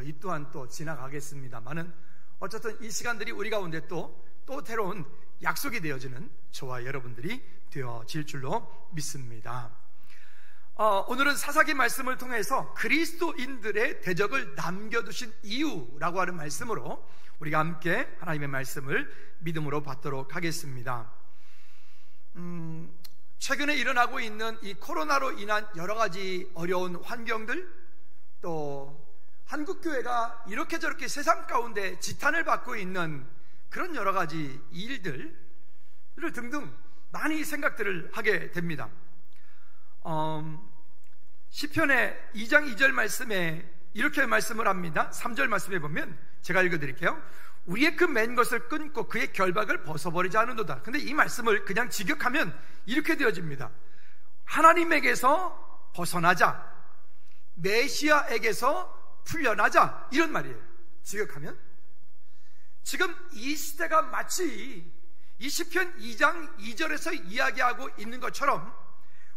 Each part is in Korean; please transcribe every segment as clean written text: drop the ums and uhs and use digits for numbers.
이 또한 또 지나가겠습니다만은 어쨌든 이 시간들이 우리 가운데 또 새로운 약속이 되어지는 저와 여러분들이 되어질 줄로 믿습니다. 오늘은 사사기 말씀을 통해서 그리스도인들의 대적을 남겨두신 이유라고 하는 말씀으로 우리가 함께 하나님의 말씀을 믿음으로 받도록 하겠습니다. 최근에 일어나고 있는 이 코로나로 인한 여러 가지 어려운 환경들, 또 한국교회가 이렇게 저렇게 세상 가운데 지탄을 받고 있는 그런 여러 가지 일들을 등등 많이 생각들을 하게 됩니다. 시편의 2장 2절 말씀에 이렇게 말씀을 합니다. 3절 말씀에 보면 제가 읽어드릴게요. 우리의 그 맨 것을 끊고 그의 결박을 벗어버리지 않는도다. 근데 이 말씀을 그냥 직역하면 이렇게 되어집니다. 하나님에게서 벗어나자, 메시아에게서 풀려나자, 이런 말이에요. 직역하면. 지금 이 시대가 마치 이 시편 2장 2절에서 이야기하고 있는 것처럼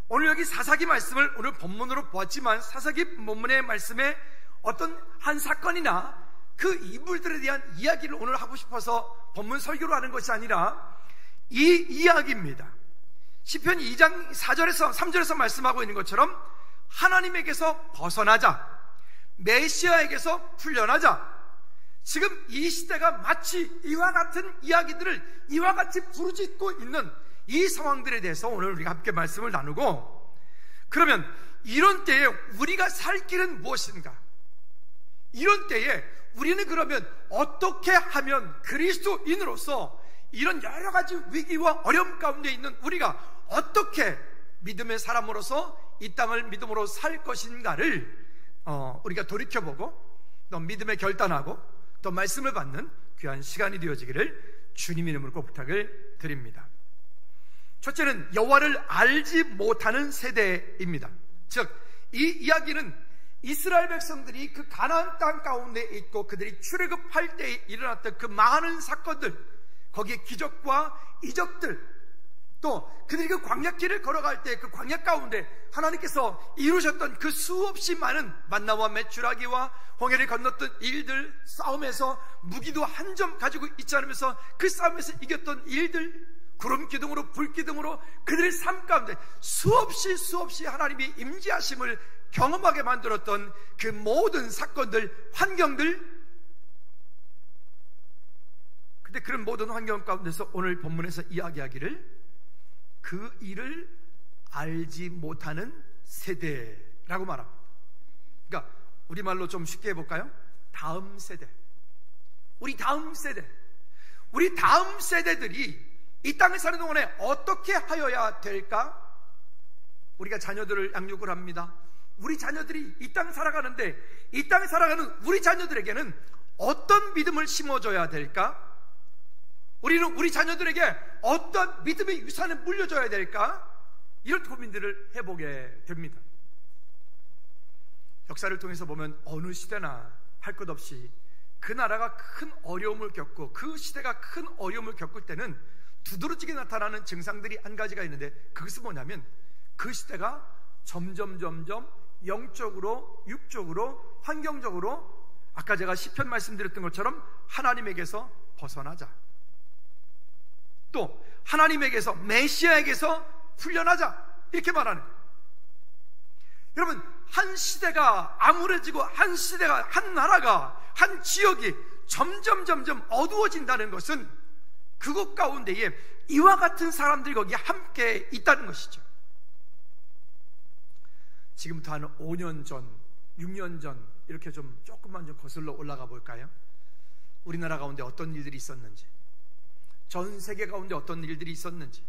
오늘 여기 사사기 말씀을 오늘 본문으로 보았지만 사사기 본문의 말씀에 어떤 한 사건이나 그 인물들에 대한 이야기를 오늘 하고 싶어서 본문 설교로 하는 것이 아니라 이 이야기입니다. 시편 2장 4절에서 3절에서 말씀하고 있는 것처럼 하나님에게서 벗어나자, 메시아에게서 풀려나자. 지금 이 시대가 마치 이와 같은 이야기들을 이와 같이 부르짖고 있는 이 상황들에 대해서 오늘 우리가 함께 말씀을 나누고, 그러면 이런 때에 우리가 살 길은 무엇인가? 이런 때에 우리는 그러면 어떻게 하면 그리스도인으로서 이런 여러 가지 위기와 어려움 가운데 있는 우리가 어떻게 믿음의 사람으로서 이 땅을 믿음으로 살 것인가를 우리가 돌이켜보고 또 믿음에 결단하고 또 말씀을 받는 귀한 시간이 되어지기를 주님 이름으로 꼭 부탁을 드립니다. 첫째는 여호와를 알지 못하는 세대입니다. 즉, 이 이야기는 이스라엘 백성들이 그 가나안 땅 가운데 있고 그들이 출애굽할 때 일어났던 그 많은 사건들, 거기에 기적과 이적들, 또 그들이 그 광야길을 걸어갈 때 그 광야 가운데 하나님께서 이루셨던 그 수없이 많은 만나와 메추라기와 홍해를 건넜던 일들, 싸움에서 무기도 한 점 가지고 있지 않으면서 그 싸움에서 이겼던 일들, 구름 기둥으로 불 기둥으로 그들의 삶 가운데 수없이 하나님이 임재하심을 경험하게 만들었던 그 모든 사건들, 환경들. 근데 그런 모든 환경 가운데서 오늘 본문에서 이야기하기를 그 일을 알지 못하는 세대라고 말합니다. 그러니까 우리말로 좀 쉽게 해볼까요? 다음 세대. 우리 다음 세대들이 이 땅에 사는 동안에 어떻게 하여야 될까? 우리가 자녀들을 양육을 합니다. 우리 자녀들이 이 땅 살아가는데 이 땅에 살아가는 우리 자녀들에게는 어떤 믿음을 심어줘야 될까? 우리는 우리 자녀들에게 어떤 믿음의 유산을 물려줘야 될까? 이런 고민들을 해보게 됩니다. 역사를 통해서 보면 어느 시대나 할 것 없이 그 나라가 큰 어려움을 겪고 그 시대가 큰 어려움을 겪을 때는 두드러지게 나타나는 증상들이 한 가지가 있는데, 그것은 뭐냐면 그 시대가 점점 영적으로, 육적으로, 환경적으로 아까 제가 시편 말씀드렸던 것처럼 하나님에게서 벗어나자, 또 하나님에게서, 메시아에게서 풀려나자, 이렇게 말하는 거예요. 여러분, 한 시대가 암울해지고 한 시대가, 한 나라가, 한 지역이 점점 어두워진다는 것은 그곳 가운데에 이와 같은 사람들이 거기에 함께 있다는 것이죠. 지금부터 한 5년 전, 6년 전 이렇게 조금만 거슬러 올라가 볼까요? 우리나라 가운데 어떤 일들이 있었는지, 전 세계 가운데 어떤 일들이 있었는지.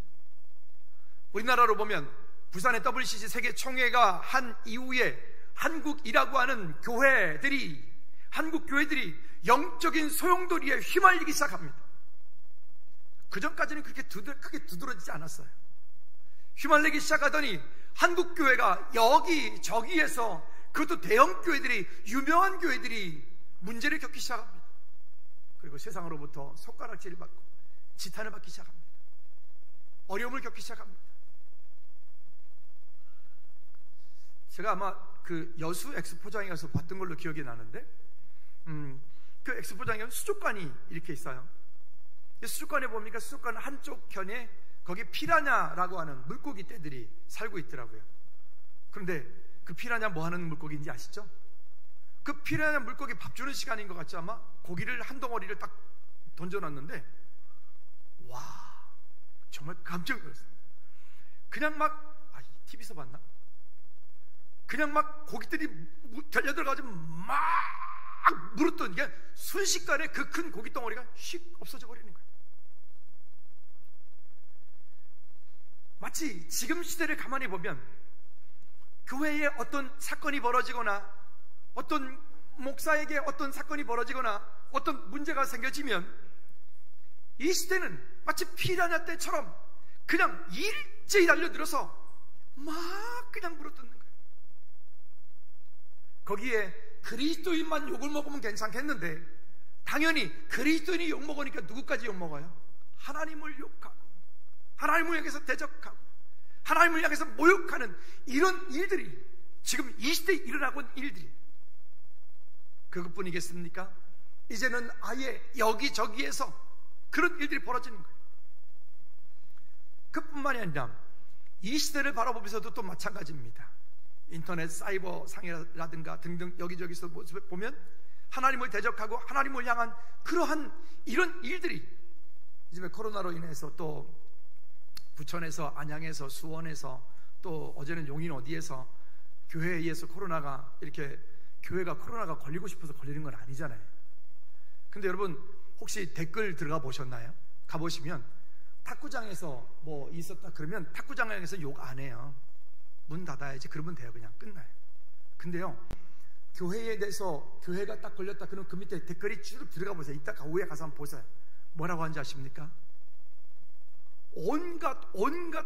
우리나라로 보면 부산의 WCC 세계 총회가 한 이후에 한국이라고 하는 교회들이, 한국 교회들이 영적인 소용돌이에 휘말리기 시작합니다. 그 전까지는 그렇게 크게 두드러지지 않았어요. 휘말리기 시작하더니 한국 교회가 여기저기에서, 그것도 대형 교회들이, 유명한 교회들이 문제를 겪기 시작합니다. 그리고 세상으로부터 손가락질을 받고 지탄을 받기 시작합니다. 어려움을 겪기 시작합니다. 제가 아마 그 여수 엑스포장에 가서 봤던 걸로 기억이 나는데, 그 엑스포장에 가면 수족관이 이렇게 있어요. 수족관에 보니까 수족관 한쪽 견에 거기 피라냐라고 하는 물고기 떼들이 살고 있더라고요. 그런데 그 피라냐 뭐 하는 물고기인지 아시죠? 그 피라냐 물고기 밥 주는 시간인 것 같지 아마? 고기를 한 덩어리를 딱 던져놨는데, 와, 정말 깜짝 놀랐어요. 그냥 막, TV에서 봤나? 그냥 막 고기들이 달려들어가지고 막 물었던 게 순식간에 그 큰 고기 덩어리가 휙 없어져 버리는 거예요. 마치 지금 시대를 가만히 보면 교회에 어떤 사건이 벌어지거나 어떤 목사에게 어떤 사건이 벌어지거나 어떤 문제가 생겨지면 이 시대는 마치 피라냐 떼처럼 그냥 일제히 달려들어서 막 그냥 물어뜯는 거예요. 거기에 그리스도인만 욕을 먹으면 괜찮겠는데 당연히 그리스도인이 욕 먹으니까 누구까지 욕 먹어요? 하나님을 욕하고 하나님을 향해서 대적하고 하나님을 향해서 모욕하는 이런 일들이 지금 이 시대에 일어나고 있는 일들이 그것뿐이겠습니까? 이제는 아예 여기저기에서 그런 일들이 벌어지는 거예요. 그뿐만이 아니라 이 시대를 바라보면서도 또 마찬가지입니다. 인터넷 사이버 상이라든가 등등 여기저기서 보면 하나님을 대적하고 하나님을 향한 그러한 이런 일들이 요즘에 코로나로 인해서 또 부천에서 안양에서 수원에서 또 어제는 용인 어디에서 교회에 의해서 코로나가 이렇게 교회가 코로나가 걸리고 싶어서 걸리는 건 아니잖아요. 근데 여러분 혹시 댓글 들어가 보셨나요? 가보시면 탁구장에서 뭐 있었다 그러면 탁구장에서 욕 안 해요. 문 닫아야지 그러면 돼요. 그냥 끝나요. 근데요 교회에 대해서 교회가 딱 걸렸다 그러면 그 밑에 댓글이 쭉 들어가 보세요. 이따가 오후에 가서 한번 보세요. 뭐라고 하는지 아십니까? 온갖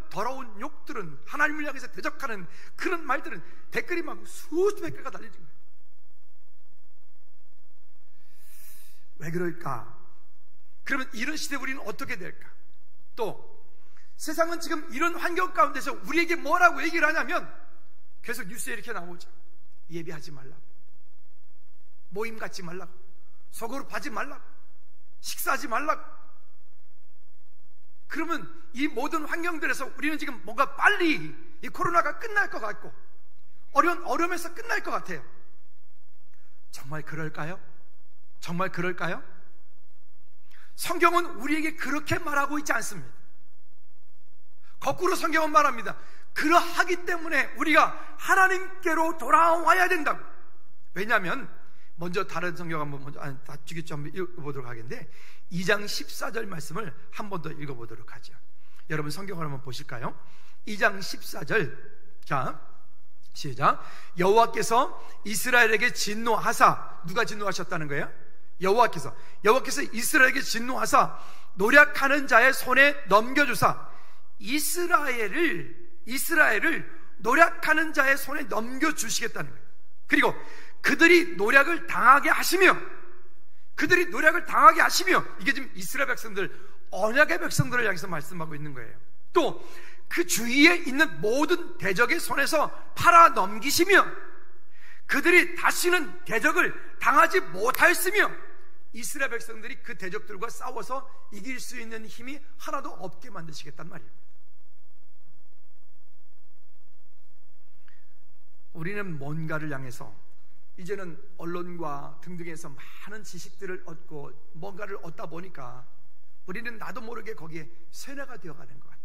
더러운 욕들은 하나님을 향해서 대적하는 그런 말들은 댓글이 막 수백 개가 달리는 거예요. 왜 그럴까? 그러면 이런 시대에 우리는 어떻게 될까? 또 세상은 지금 이런 환경 가운데서 우리에게 뭐라고 얘기를 하냐면 계속 뉴스에 이렇게 나오죠. 예배하지 말라고, 모임 갖지 말라고, 소그룹 하지 말라고, 식사하지 말라고. 그러면 이 모든 환경들에서 우리는 지금 뭔가 빨리 이 코로나가 끝날 것 같고 어려움에서 끝날 것 같아요. 정말 그럴까요? 정말 그럴까요? 성경은 우리에게 그렇게 말하고 있지 않습니다. 거꾸로 성경은 말합니다. 그러하기 때문에 우리가 하나님께로 돌아와야 된다고. 왜냐하면 먼저 다른 성경 한번 한번 읽어보도록 하겠는데 2장 14절 말씀을 한 번 더 읽어보도록 하죠. 여러분 성경을 한번 보실까요? 2장 14절. 자, 시작. 여호와께서 이스라엘에게 진노하사, 누가 진노하셨다는 거예요? 여호와께서 이스라엘에게 진노하사 노력하는 자의 손에 넘겨주사, 이스라엘을 노력하는 자의 손에 넘겨주시겠다는 거예요. 그리고 그들이 노력을 당하게 하시며, 이게 지금 이스라엘 백성들, 언약의 백성들을 향해서 말씀하고 있는 거예요. 또 그 주위에 있는 모든 대적의 손에서 팔아 넘기시며 그들이 다시는 대적을 당하지 못하였으며 이스라엘 백성들이 그 대적들과 싸워서 이길 수 있는 힘이 하나도 없게 만드시겠단 말이에요. 우리는 뭔가를 향해서 이제는 언론과 등등에서 많은 지식들을 얻고 뭔가를 얻다 보니까 우리는 나도 모르게 거기에 세뇌가 되어가는 것 같아요.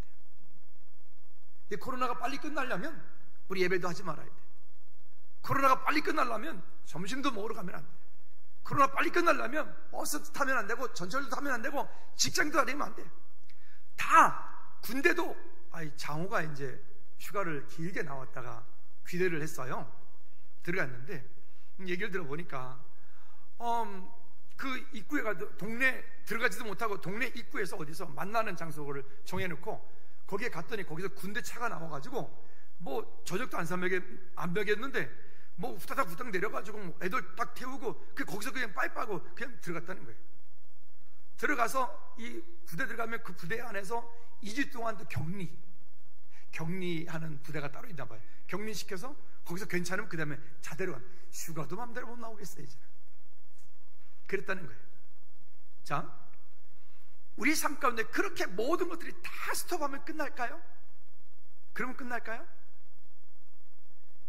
이 코로나가 빨리 끝나려면 우리 예배도 하지 말아야 돼. 코로나가 빨리 끝나려면 점심도 먹으러 가면 안 돼. 코로나 빨리 끝나려면 버스 타면 안 되고 전철도 타면 안 되고 직장도 다니면 안 돼. 다 군대도 장호가 이제 휴가를 길게 나왔다가 귀대를 했어요. 들어갔는데 얘기를 들어보니까 그 입구에 가도 동네 들어가지도 못하고 동네 입구에서 어디서 만나는 장소를 정해놓고 거기에 갔더니 거기서 군대 차가 나와가지고 뭐 저녁도 안 먹였는데 뭐 후다닥 내려가지고 애들 딱 태우고 거기서 그냥 빠이빠고 그냥 들어갔다는 거예요. 들어가서 이 부대 들어가면 그 부대 안에서 2주 동안 또 격리하는 부대가 따로 있나 봐요. 격리시켜서 거기서 괜찮으면 그 다음에 자대로 휴가도 마음대로 못 나오겠어요. 이제 그랬다는 거예요. 자, 우리 삶 가운데 그렇게 모든 것들이 다 스톱하면 끝날까요? 그러면 끝날까요?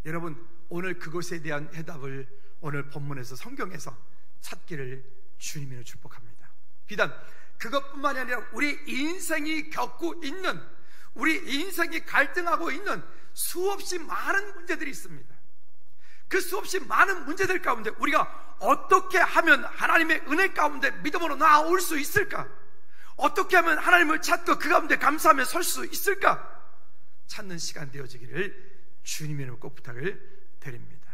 여러분, 오늘 그것에 대한 해답을 오늘 본문에서, 성경에서 찾기를 주님으로 축복합니다. 비단 그것뿐만이 아니라 우리 인생이 겪고 있는, 우리 인생이 갈등하고 있는 수없이 많은 문제들이 있습니다. 그 수없이 많은 문제들 가운데 우리가 어떻게 하면 하나님의 은혜 가운데 믿음으로 나아올 수 있을까? 어떻게 하면 하나님을 찾고 그 가운데 감사하며 설 수 있을까? 찾는 시간 되어지기를 주님의 이름으로 꼭 부탁을 드립니다.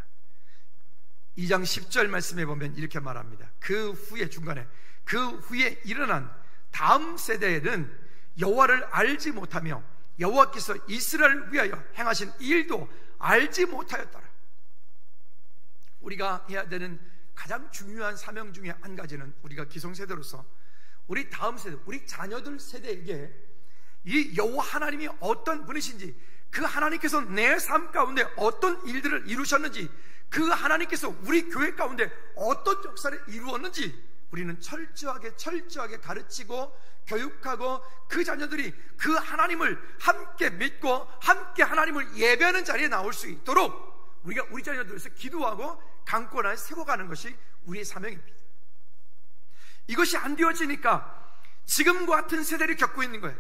2장 10절 말씀에 보면 이렇게 말합니다. 그 후에, 중간에 그 후에 일어난 다음 세대에는 여호와를 알지 못하며 여호와께서 이스라엘을 위하여 행하신 일도 알지 못하였더라. 우리가 해야 되는 가장 중요한 사명 중에 한 가지는, 우리가 기성세대로서 우리 다음 세대, 우리 자녀들 세대에게 이 여호와 하나님이 어떤 분이신지, 그 하나님께서 내 삶 가운데 어떤 일들을 이루셨는지, 그 하나님께서 우리 교회 가운데 어떤 역사를 이루었는지 우리는 철저하게 가르치고 교육하고, 그 자녀들이 그 하나님을 함께 믿고 함께 하나님을 예배하는 자리에 나올 수 있도록 우리가 우리 자녀들을 위해서 기도하고 강권하여 세워가는 것이 우리의 사명입니다. 이것이 안 되어지니까 지금과 같은 세대를 겪고 있는 거예요.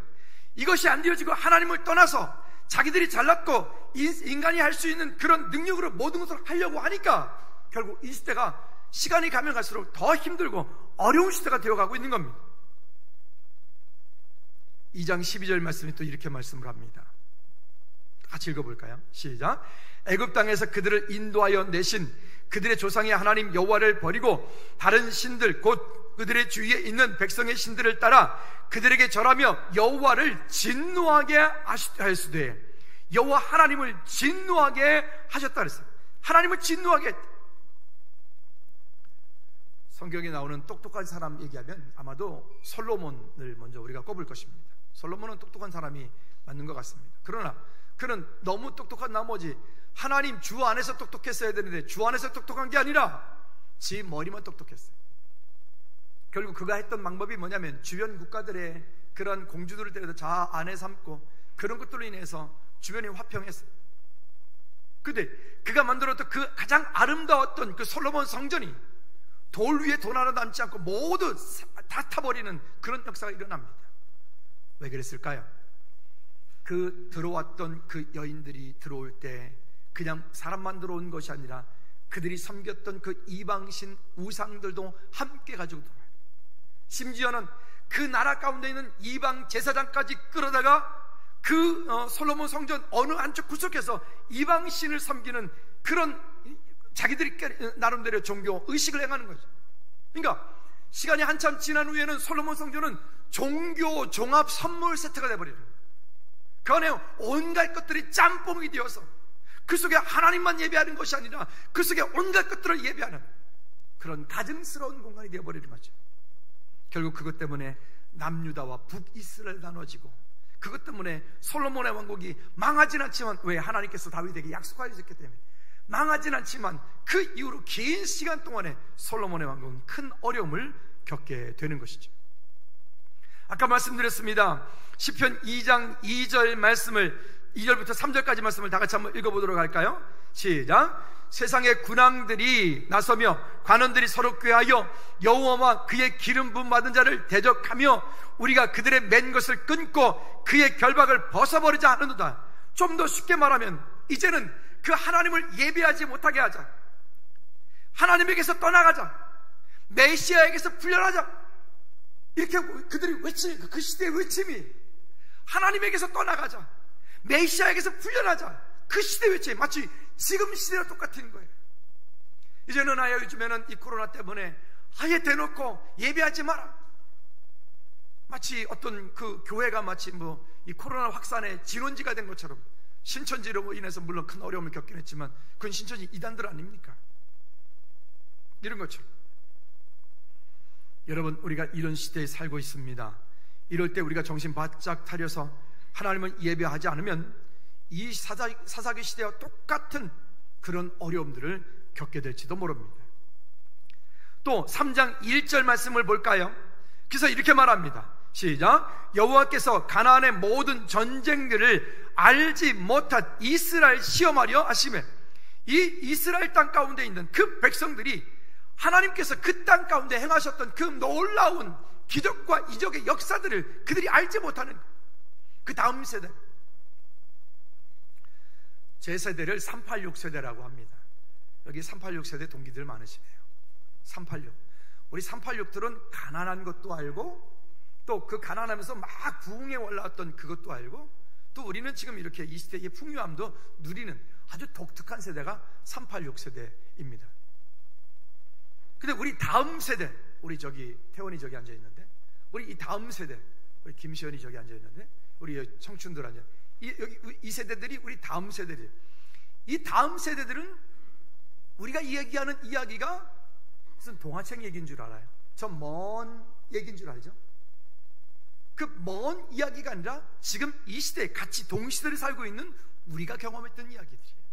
이것이 안 되어지고 하나님을 떠나서 자기들이 잘났고 인간이 할 수 있는 그런 능력으로 모든 것을 하려고 하니까 결국 이 시대가 시간이 가면 갈수록 더 힘들고 어려운 시대가 되어가고 있는 겁니다. 2장 12절 말씀이 또 이렇게 말씀을 합니다. 같이 읽어볼까요? 시작. 애굽 땅에서 그들을 인도하여 내신 그들의 조상의 하나님 여호와를 버리고 다른 신들, 곧 그들의 주위에 있는 백성의 신들을 따라 그들에게 절하며 여호와를 진노하게 하였으되, 여호와 하나님을 진노하게 하셨다 그랬어요. 하나님을 진노하게 했다. 성경에 나오는 똑똑한 사람 얘기하면 아마도 솔로몬을 먼저 우리가 꼽을 것입니다. 솔로몬은 똑똑한 사람이 맞는 것 같습니다. 그러나 그는 너무 똑똑한 나머지 하나님 주 안에서 똑똑했어야 되는데 주 안에서 똑똑한 게 아니라 지 머리만 똑똑했어요. 결국 그가 했던 방법이 뭐냐면 주변 국가들의 그런 공주들을 데려다 자 안에 삼고 그런 것들로 인해서 주변이 화평했어요. 근데 그가 만들었던 그 가장 아름다웠던 그 솔로몬 성전이 돌 위에 돈 하나 남지 않고 모두 다 타버리는 그런 역사가 일어납니다. 왜 그랬을까요? 그 들어왔던 그 여인들이 들어올 때 그냥 사람만 들어온 것이 아니라 그들이 섬겼던 그 이방신 우상들도 함께 가지고 들어와요. 심지어는 그 나라 가운데 있는 이방 제사장까지 끌어다가 그 솔로몬 성전 어느 한쪽 구석에서 이방신을 섬기는 그런 자기들이 나름대로 종교 의식을 행하는 거죠. 그러니까 시간이 한참 지난 후에는 솔로몬 성전은 종교 종합 선물 세트가 돼버리는 거예요. 그 안에 온갖 것들이 짬뽕이 되어서 그 속에 하나님만 예배하는 것이 아니라 그 속에 온갖 것들을 예배하는 그런 가증스러운 공간이 되어버리는 거죠. 결국 그것 때문에 남유다와 북이스라엘 나눠지고, 그것 때문에 솔로몬의 왕국이 망하진 않지만, 왜? 하나님께서 다윗에게 약속하셨기 때문에 망하진 않지만 그 이후로 긴 시간 동안에 솔로몬의 왕국은 큰 어려움을 겪게 되는 것이죠. 아까 말씀드렸습니다. 시편 2장 2절 말씀을, 2절부터 3절까지 말씀을 다 같이 한번 읽어보도록 할까요? 시작. 세상의 군왕들이 나서며 관원들이 서로 꾀하여 여호와와 그의 기름 부음 받은 자를 대적하며 우리가 그들의 맨 것을 끊고 그의 결박을 벗어버리자 하는도다. 좀 더 쉽게 말하면 이제는 그 하나님을 예배하지 못하게 하자, 하나님에게서 떠나가자, 메시아에게서 풀려나자, 이렇게 그들이 외치는 그 시대의 외침이 하나님에게서 떠나가자, 메시아에게서 풀려나자, 그 시대의 외침이 마치 지금 시대와 똑같은 거예요. 이제는 아예 요즘에는 이 코로나 때문에 아예 대놓고 예배하지 마라, 마치 어떤 그 교회가 마치 뭐 이 코로나 확산의 진원지가 된 것처럼, 신천지로 인해서 물론 큰 어려움을 겪긴 했지만 그건 신천지 이단들 아닙니까? 이런 것처럼 여러분, 우리가 이런 시대에 살고 있습니다. 이럴 때 우리가 정신 바짝 차려서 하나님을 예배하지 않으면 이 사사기 시대와 똑같은 그런 어려움들을 겪게 될지도 모릅니다. 또 3장 1절 말씀을 볼까요? 그래서 이렇게 말합니다. 시작. 여호와께서 가나안의 모든 전쟁들을 알지 못한 이스라엘 시험하려 하시매, 이 이스라엘 땅 가운데 있는 그 백성들이 하나님께서 그 땅 가운데 행하셨던 그 놀라운 기적과 이적의 역사들을 그들이 알지 못하는 그 다음 세대, 제 세대를 386 세대라고 합니다. 여기 386 세대 동기들 많으시네요. 386. 우리 386들은 가난한 것도 알고, 또 그 가난하면서 막 부흥에 올라왔던 그것도 알고, 또 우리는 지금 이렇게 이 시대의 풍요함도 누리는 아주 독특한 세대가 386 세대입니다. 근데 우리 다음 세대, 우리 저기 태원이 저기 앉아 있는데, 우리 이 다음 세대, 우리 김시현이 저기 앉아 있는데, 우리 청춘들 앉아, 이 세대들이 우리 다음 세대들. 이 다음 세대들은 우리가 이야기하는 이야기가 무슨 동화책 얘기인 줄 알아요. 저 먼 얘기인 줄 알죠? 그 먼 이야기가 아니라 지금 이 시대에 같이 동시대를 살고 있는 우리가 경험했던 이야기들이에요.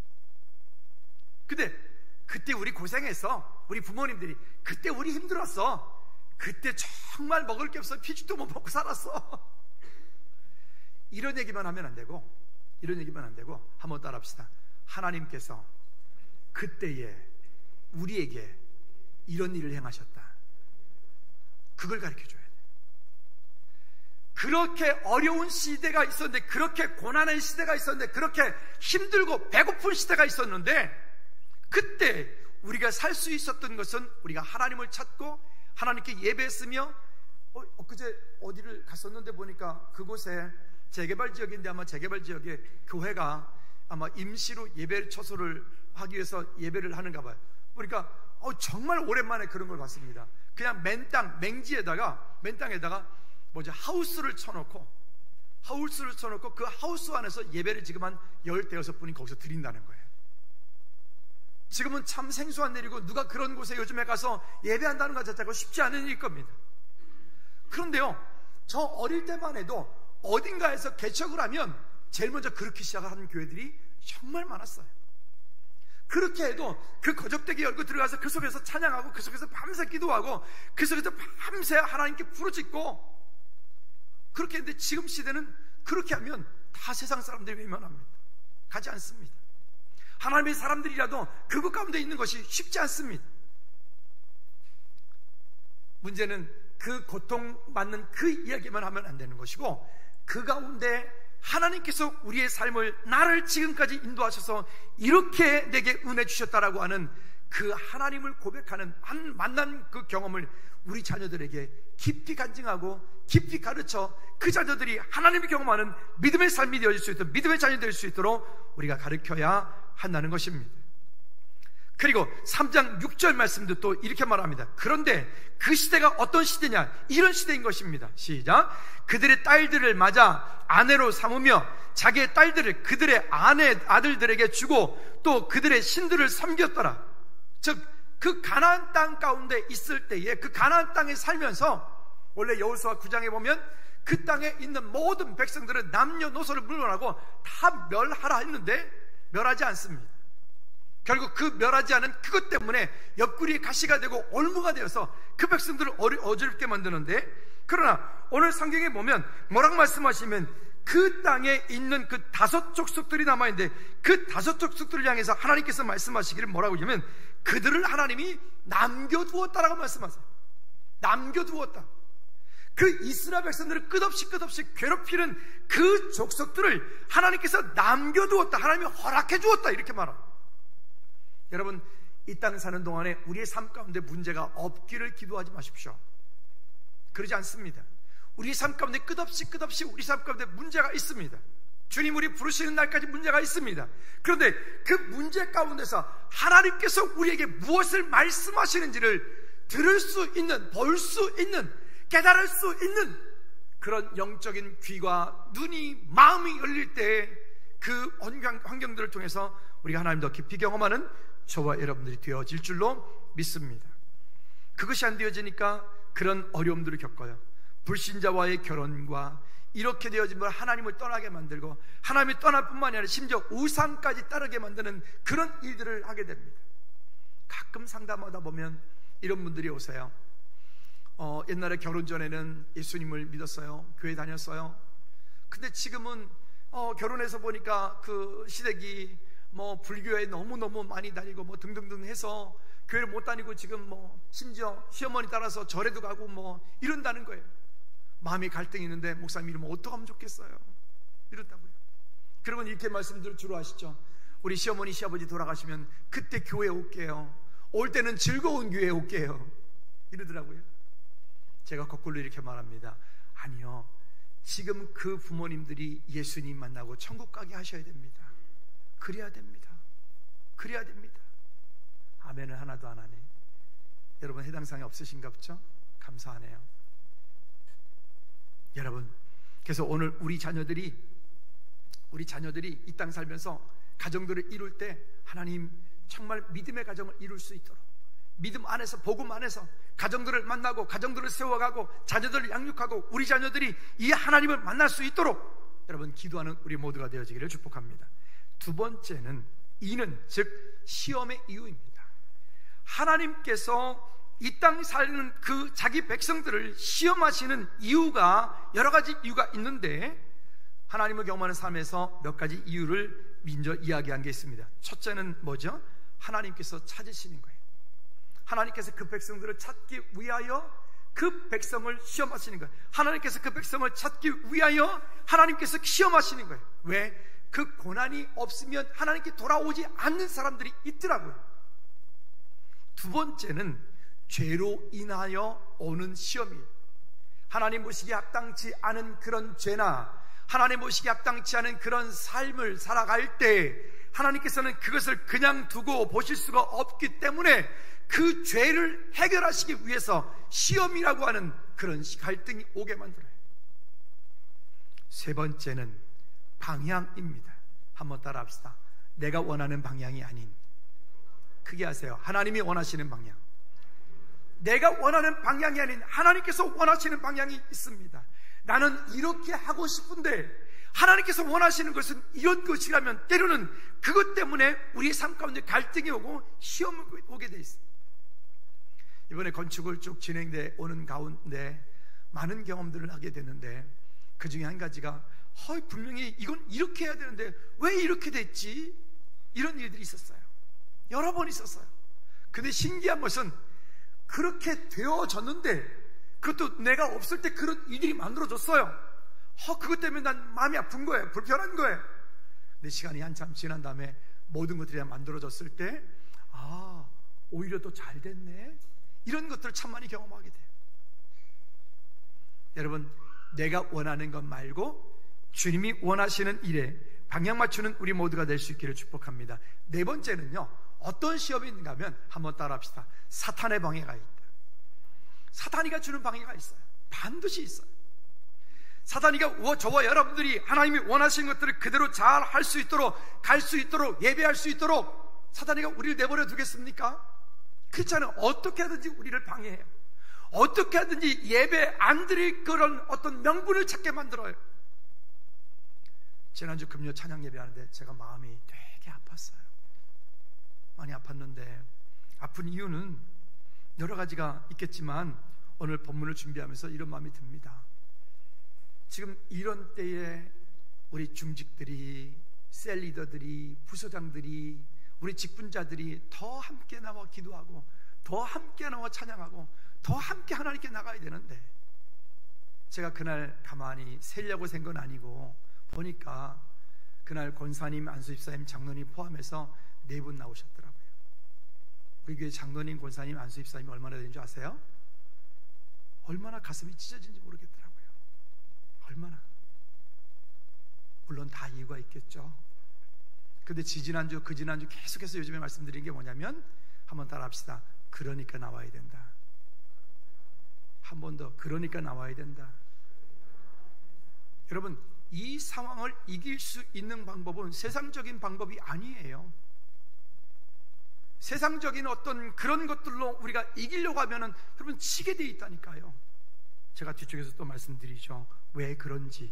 근데 그때 우리 고생했어. 우리 부모님들이 그때 우리 힘들었어. 그때 정말 먹을 게 없어. 피죽도 못 먹고 살았어. 이런 얘기만 하면 안 되고, 이런 얘기만 안 되고, 한번 따라합시다. 하나님께서 그때에 우리에게 이런 일을 행하셨다. 그걸 가르쳐 줘야 돼. 그렇게 어려운 시대가 있었는데, 그렇게 고난의 시대가 있었는데, 그렇게 힘들고 배고픈 시대가 있었는데, 그때 우리가 살 수 있었던 것은 우리가 하나님을 찾고 하나님께 예배했으며, 엊그제 어디를 갔었는데 보니까 그곳에 재개발 지역인데, 아마 재개발 지역에 교회가 아마 임시로 예배 처소를 하기 위해서 예배를 하는가 봐요. 보니까 정말 오랜만에 그런 걸 봤습니다. 그냥 맨 땅에다가 하우스를 쳐놓고 그 하우스 안에서 예배를 지금 한 15분이 거기서 드린다는 거예요. 지금은 참 생소한 일이고, 누가 그런 곳에 요즘에 가서 예배한다는 것 자체가 쉽지 않은 일일 겁니다. 그런데요, 저 어릴 때만 해도 어딘가에서 개척을 하면 제일 먼저 그렇게 시작하는 교회들이 정말 많았어요. 그렇게 해도 그 거적대기 열고 들어가서 그 속에서 찬양하고, 그 속에서 밤새 기도하고, 그 속에서 밤새 하나님께 부르짖고, 그렇게 했는데 지금 시대는 그렇게 하면 다 세상 사람들이 외면합니다. 가지 않습니다. 하나님의 사람들이라도 그것 가운데 있는 것이 쉽지 않습니다. 문제는 그 고통받는 그 이야기만 하면 안 되는 것이고, 그 가운데 하나님께서 우리의 삶을, 나를 지금까지 인도하셔서 이렇게 내게 은혜 주셨다라고 하는 그 하나님을 고백하는 만난 그 경험을 우리 자녀들에게 깊이 간증하고 깊이 가르쳐, 그 자녀들이 하나님을 경험하는 믿음의 삶이 되어질 수 있도록, 믿음의 자녀이 될 수 있도록 우리가 가르쳐야 한다는 것입니다. 그리고 3장 6절 말씀도 또 이렇게 말합니다. 그런데 그 시대가 어떤 시대냐? 이런 시대인 것입니다. 시작. 그들의 딸들을 맞아 아내로 삼으며 자기의 딸들을 그들의 아들들에게 주고 또 그들의 신들을 섬겼더라. 즉 그 가나안 땅 가운데 있을 때에, 그 가나안 땅에 살면서, 원래 여호수아 9장에 보면 그 땅에 있는 모든 백성들은 남녀노소를 물론하고 다 멸하라 했는데 멸하지 않습니다. 결국 그 멸하지 않은 그것 때문에 옆구리에 가시가 되고 올무가 되어서 그 백성들을 어지럽게 만드는데, 그러나 오늘 성경에 보면 뭐라고 말씀하시면, 그 땅에 있는 그 5 족속들이 남아있는데, 그 5 족속들을 향해서 하나님께서 말씀하시기를 뭐라고 하냐면, 그들을 하나님이 남겨두었다라고 말씀하세요. 남겨두었다. 그 이스라엘 백성들을 끝없이 괴롭히는 그 족속들을 하나님께서 남겨두었다, 하나님이 허락해 주었다, 이렇게 말합니다. 여러분, 이 땅 사는 동안에 우리의 삶 가운데 문제가 없기를 기도하지 마십시오. 그러지 않습니다. 우리 삶 가운데 끝없이 우리 삶 가운데 문제가 있습니다. 주님 우리 부르시는 날까지 문제가 있습니다. 그런데 그 문제 가운데서 하나님께서 우리에게 무엇을 말씀하시는지를 들을 수 있는, 볼 수 있는, 깨달을 수 있는 그런 영적인 귀와 눈이, 마음이 열릴 때 그 환경들을 통해서 우리가 하나님 더 깊이 경험하는 저와 여러분들이 되어질 줄로 믿습니다. 그것이 안 되어지니까 그런 어려움들을 겪어요. 불신자와의 결혼과 이렇게 되어지면 하나님을 떠나게 만들고, 하나님이 떠날 뿐만이 아니라 심지어 우상까지 따르게 만드는 그런 일들을 하게 됩니다. 가끔 상담하다 보면 이런 분들이 오세요. 옛날에 결혼 전에는 예수님을 믿었어요. 교회 다녔어요. 근데 지금은 결혼해서 보니까 그 시댁이 뭐 불교에 너무너무 많이 다니고 뭐 등등등 해서 교회를 못 다니고 지금 뭐 심지어 시어머니 따라서 절에도 가고 뭐 이런다는 거예요. 마음이 갈등이 있는데 목사님 이러면 어떡하면 좋겠어요, 이렇다고요. 그러면 이렇게 말씀들 주로 하시죠. 우리 시어머니 시아버지 돌아가시면 그때 교회에 올게요. 올 때는 즐거운 교회에 올게요, 이러더라고요. 제가 거꾸로 이렇게 말합니다. 아니요, 지금 그 부모님들이 예수님 만나고 천국 가게 하셔야 됩니다. 그래야 됩니다. 그래야 됩니다. 아멘을 하나도 안 하네. 여러분 해당 사항이 없으신가 보죠? 감사하네요. 여러분, 그래서 오늘 우리 자녀들이 이 땅 살면서 가정들을 이룰 때 하나님 정말 믿음의 가정을 이룰 수 있도록, 믿음 안에서, 복음 안에서 가정들을 만나고 가정들을 세워가고 자녀들을 양육하고 우리 자녀들이 이 하나님을 만날 수 있도록 여러분 기도하는 우리 모두가 되어지기를 축복합니다. 두 번째는 이는 즉 시험의 이유입니다. 하나님께서 이 땅 사는 그 자기 백성들을 시험하시는 이유가 여러 가지 이유가 있는데, 하나님을 경험하는 삶에서 몇 가지 이유를 먼저 이야기한 게 있습니다. 첫째는 뭐죠? 하나님께서 찾으시는 거예요. 하나님께서 그 백성들을 찾기 위하여 그 백성을 시험하시는 거예요. 하나님께서 그 백성을 찾기 위하여 하나님께서 시험하시는 거예요. 왜? 그 고난이 없으면 하나님께 돌아오지 않는 사람들이 있더라고요. 두 번째는 죄로 인하여 오는 시험이에요. 하나님 보시기에 합당치 않은 그런 죄나 하나님 보시기에 합당치 않은 그런 삶을 살아갈 때 하나님께서는 그것을 그냥 두고 보실 수가 없기 때문에 그 죄를 해결하시기 위해서 시험이라고 하는 그런 갈등이 오게 만들어요. 세 번째는 방향입니다. 한번 따라 합시다. 내가 원하는 방향이 아닌, 크게 하세요. 하나님이 원하시는 방향. 내가 원하는 방향이 아닌 하나님께서 원하시는 방향이 있습니다. 나는 이렇게 하고 싶은데 하나님께서 원하시는 것은 이런 것이라면 때로는 그것 때문에 우리의 삶 가운데 갈등이 오고 시험이 오게 돼 있어요. 이번에 건축을 쭉 진행돼 오는 가운데 많은 경험들을 하게 되는데, 그 중에 한 가지가 분명히 이건 이렇게 해야 되는데 왜 이렇게 됐지? 이런 일들이 있었어요. 여러 번 있었어요. 근데 신기한 것은 그렇게 되어졌는데 그것도 내가 없을 때 그런 일들이 만들어졌어요. 그것 때문에 난 마음이 아픈 거예요. 불편한 거예요. 근데 시간이 한참 지난 다음에 모든 것들이 다 만들어졌을 때 오히려 더 잘 됐네, 이런 것들을 참 많이 경험하게 돼요. 여러분, 내가 원하는 것 말고 주님이 원하시는 일에 방향 맞추는 우리 모두가 될 수 있기를 축복합니다. 네 번째는요, 어떤 시험이 있는가 하면 한번 따라 합시다. 사탄의 방해가 있다. 사탄이가 주는 방해가 있어요. 반드시 있어요. 사탄이가 저와 여러분들이 하나님이 원하시는 것들을 그대로 잘 할 수 있도록, 갈 수 있도록, 예배할 수 있도록 사탄이가 우리를 내버려 두겠습니까? 그렇지 않아요. 어떻게 하든지 우리를 방해해요. 어떻게 하든지 예배 안 드릴 그런 어떤 명분을 찾게 만들어요. 지난주 금요 찬양 예배하는데 제가 마음이 되게 아팠어요. 많이 아팠는데, 아픈 이유는 여러 가지가 있겠지만 오늘 본문을 준비하면서 이런 마음이 듭니다. 지금 이런 때에 우리 중직들이, 셀리더들이, 부서장들이, 우리 직분자들이 더 함께 나와 기도하고 더 함께 나와 찬양하고 더 함께 하나님께 나가야 되는데, 제가 그날 가만히 세려고 센 건 아니고 보니까 그날 권사님, 안수집사님, 장로님 포함해서 4분 나오셨더라고요. 우리 교회 장로님, 권사님, 안수집사님이 얼마나 되는지 아세요? 얼마나 가슴이 찢어진지 모르겠더라고요. 얼마나. 물론 다 이유가 있겠죠. 근데 지지난주, 그 지난주 계속해서 요즘에 말씀드린 게 뭐냐면, 한번 따라 합시다. 그러니까 나와야 된다. 한 번 더, 그러니까 나와야 된다. 여러분, 이 상황을 이길 수 있는 방법은 세상적인 방법이 아니에요. 세상적인 어떤 그런 것들로 우리가 이기려고 하면은 여러분 치게 돼 있다니까요. 제가 뒤쪽에서 또 말씀드리죠. 왜 그런지.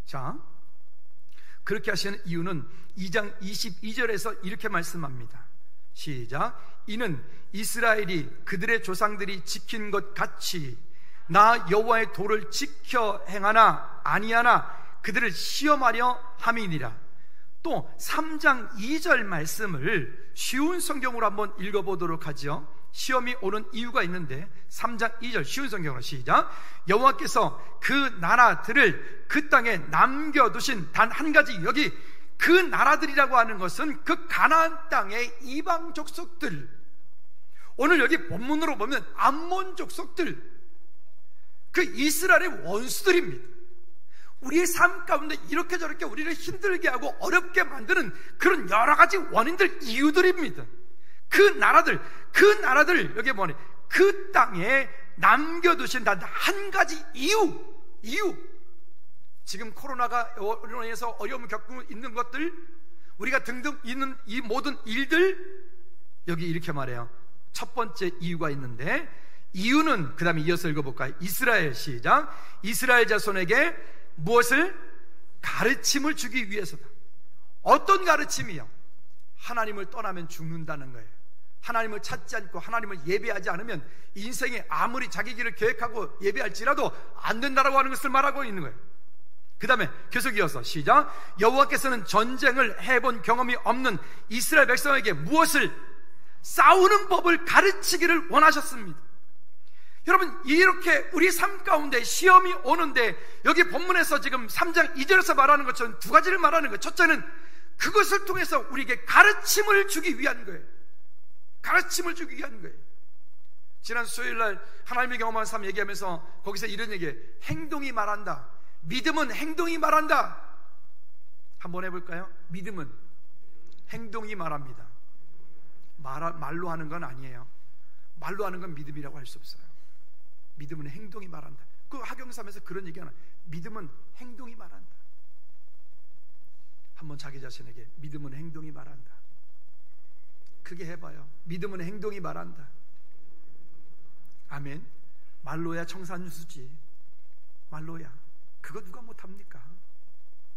자, 그렇게 하시는 이유는 2장 22절에서 이렇게 말씀합니다. 시작. 이는 이스라엘이 그들의 조상들이 지킨 것 같이 나 여호와의 도를 지켜 행하나 아니하나 그들을 시험하려 함이니라. 또 3장 2절 말씀을 쉬운 성경으로 한번 읽어보도록 하죠. 시험이 오는 이유가 있는데 3장 2절 쉬운 성경으로 시작. 여호와께서 그 나라들을 그 땅에 남겨두신 단 한 가지, 여기 그 나라들이라고 하는 것은 그 가나안 땅의 이방 족속들, 오늘 여기 본문으로 보면 암몬 족속들, 그 이스라엘의 원수들입니다. 우리의 삶 가운데 이렇게 저렇게 우리를 힘들게 하고 어렵게 만드는 그런 여러 가지 원인들, 이유들입니다. 그 나라들 여기 뭐니, 그 땅에 남겨두신 단 한 가지 이유. 지금 코로나로 인해서 어려움을 겪고 있는 것들, 우리가 등등 있는 이 모든 일들, 여기 이렇게 말해요. 첫 번째 이유가 있는데, 이유는 그 다음에 이어서 읽어볼까요? 이스라엘, 시작. 이스라엘 자손에게 무엇을? 가르침을 주기 위해서다. 어떤 가르침이요? 하나님을 떠나면 죽는다는 거예요. 하나님을 찾지 않고 하나님을 예배하지 않으면 인생에 아무리 자기 길을 계획하고 예배할지라도 안 된다라고 하는 것을 말하고 있는 거예요. 그 다음에 계속 이어서 시작. 여호와께서는 전쟁을 해본 경험이 없는 이스라엘 백성에게 무엇을? 싸우는 법을 가르치기를 원하셨습니다. 여러분, 이렇게 우리 삶 가운데 시험이 오는데, 여기 본문에서 지금 3장 2절에서 말하는 것처럼 두 가지를 말하는 거예요. 첫째는 그것을 통해서 우리에게 가르침을 주기 위한 거예요. 가르침을 주기 위한 거예요. 지난 수요일날 하나님의 경험한 삶 얘기하면서 거기서 이런 얘기예요. 행동이 말한다. 믿음은 행동이 말한다. 한번 해볼까요? 믿음은 행동이 말합니다. 말로 하는 건 아니에요. 말로 하는 건 믿음이라고 할 수 없어요. 믿음은 행동이 말한다. 그 하경삼에서 그런 얘기 하나. 믿음은 행동이 말한다. 한번 자기 자신에게 믿음은 행동이 말한다. 크게 해봐요. 믿음은 행동이 말한다. 아멘. 말로야 청산유수지. 말로야. 그거 누가 못합니까?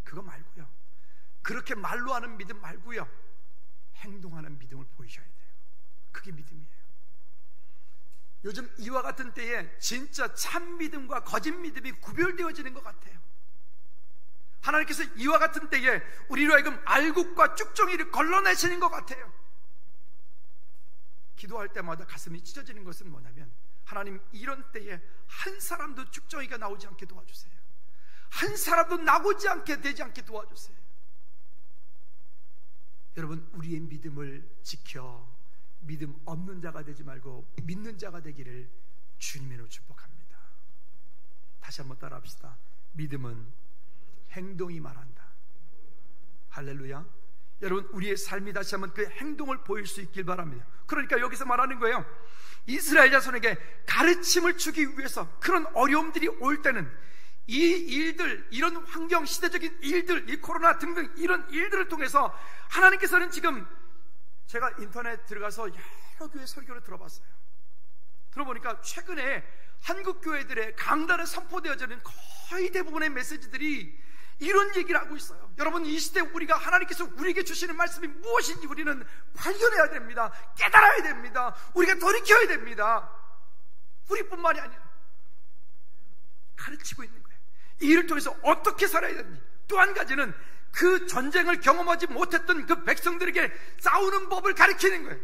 그거 말고요. 그렇게 말로 하는 믿음 말고요, 행동하는 믿음을 보이셔야 돼요. 그게 믿음이에요. 요즘 이와 같은 때에 진짜 참 믿음과 거짓 믿음이 구별되어지는 것 같아요. 하나님께서 이와 같은 때에 우리로 하여금 알곡과 쭉정이를 걸러내시는 것 같아요. 기도할 때마다 가슴이 찢어지는 것은 뭐냐면, 하나님, 이런 때에 한 사람도 쭉정이가 나오지 않게 도와주세요. 한 사람도 나오지 않게 되지 않게 도와주세요. 여러분, 우리의 믿음을 지켜 믿음 없는 자가 되지 말고 믿는 자가 되기를 주님으로 축복합니다. 다시 한번 따라합시다. 믿음은 행동이 말한다. 할렐루야. 여러분, 우리의 삶이 다시 한번 그 행동을 보일 수 있길 바랍니다. 그러니까 여기서 말하는 거예요. 이스라엘 자손에게 가르침을 주기 위해서 그런 어려움들이 올 때는 이 일들, 이런 환경, 시대적인 일들, 이 코로나 등등 이런 일들을 통해서 하나님께서는 지금, 제가 인터넷 들어가서 여러 교회 설교를 들어봤어요. 들어보니까 최근에 한국 교회들의 강단에 선포되어지는 거의 대부분의 메시지들이 이런 얘기를 하고 있어요. 여러분, 이 시대 우리가 하나님께서 우리에게 주시는 말씀이 무엇인지 우리는 발견해야 됩니다. 깨달아야 됩니다. 우리가 돌이켜야 됩니다. 우리뿐만이 아니라 가르치고 있는 거예요. 이 일을 통해서 어떻게 살아야 되는지. 또 한 가지는 그 전쟁을 경험하지 못했던 그 백성들에게 싸우는 법을 가르치는 거예요.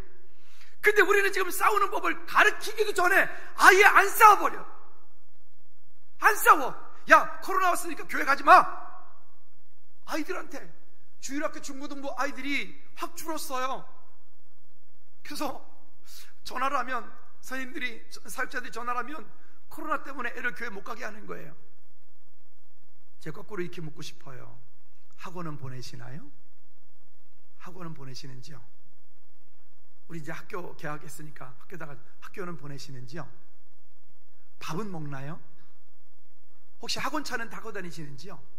근데 우리는 지금 싸우는 법을 가르치기도 전에 아예 안 싸워버려. 안 싸워. 야, 코로나 왔으니까 교회 가지 마. 아이들한테 주일학교 중고등부 아이들이 확 줄었어요. 그래서 전화를 하면, 선생님들이, 사역자들이 전화를 하면 코로나 때문에 애를 교회 못 가게 하는 거예요. 제가 거꾸로 이렇게 묻고 싶어요. 학원은 보내시나요? 학원은 보내시는지요? 우리 이제 학교 개학했으니까 학교는 보내시는지요? 밥은 먹나요? 혹시 학원차는 타고 다니시는지요?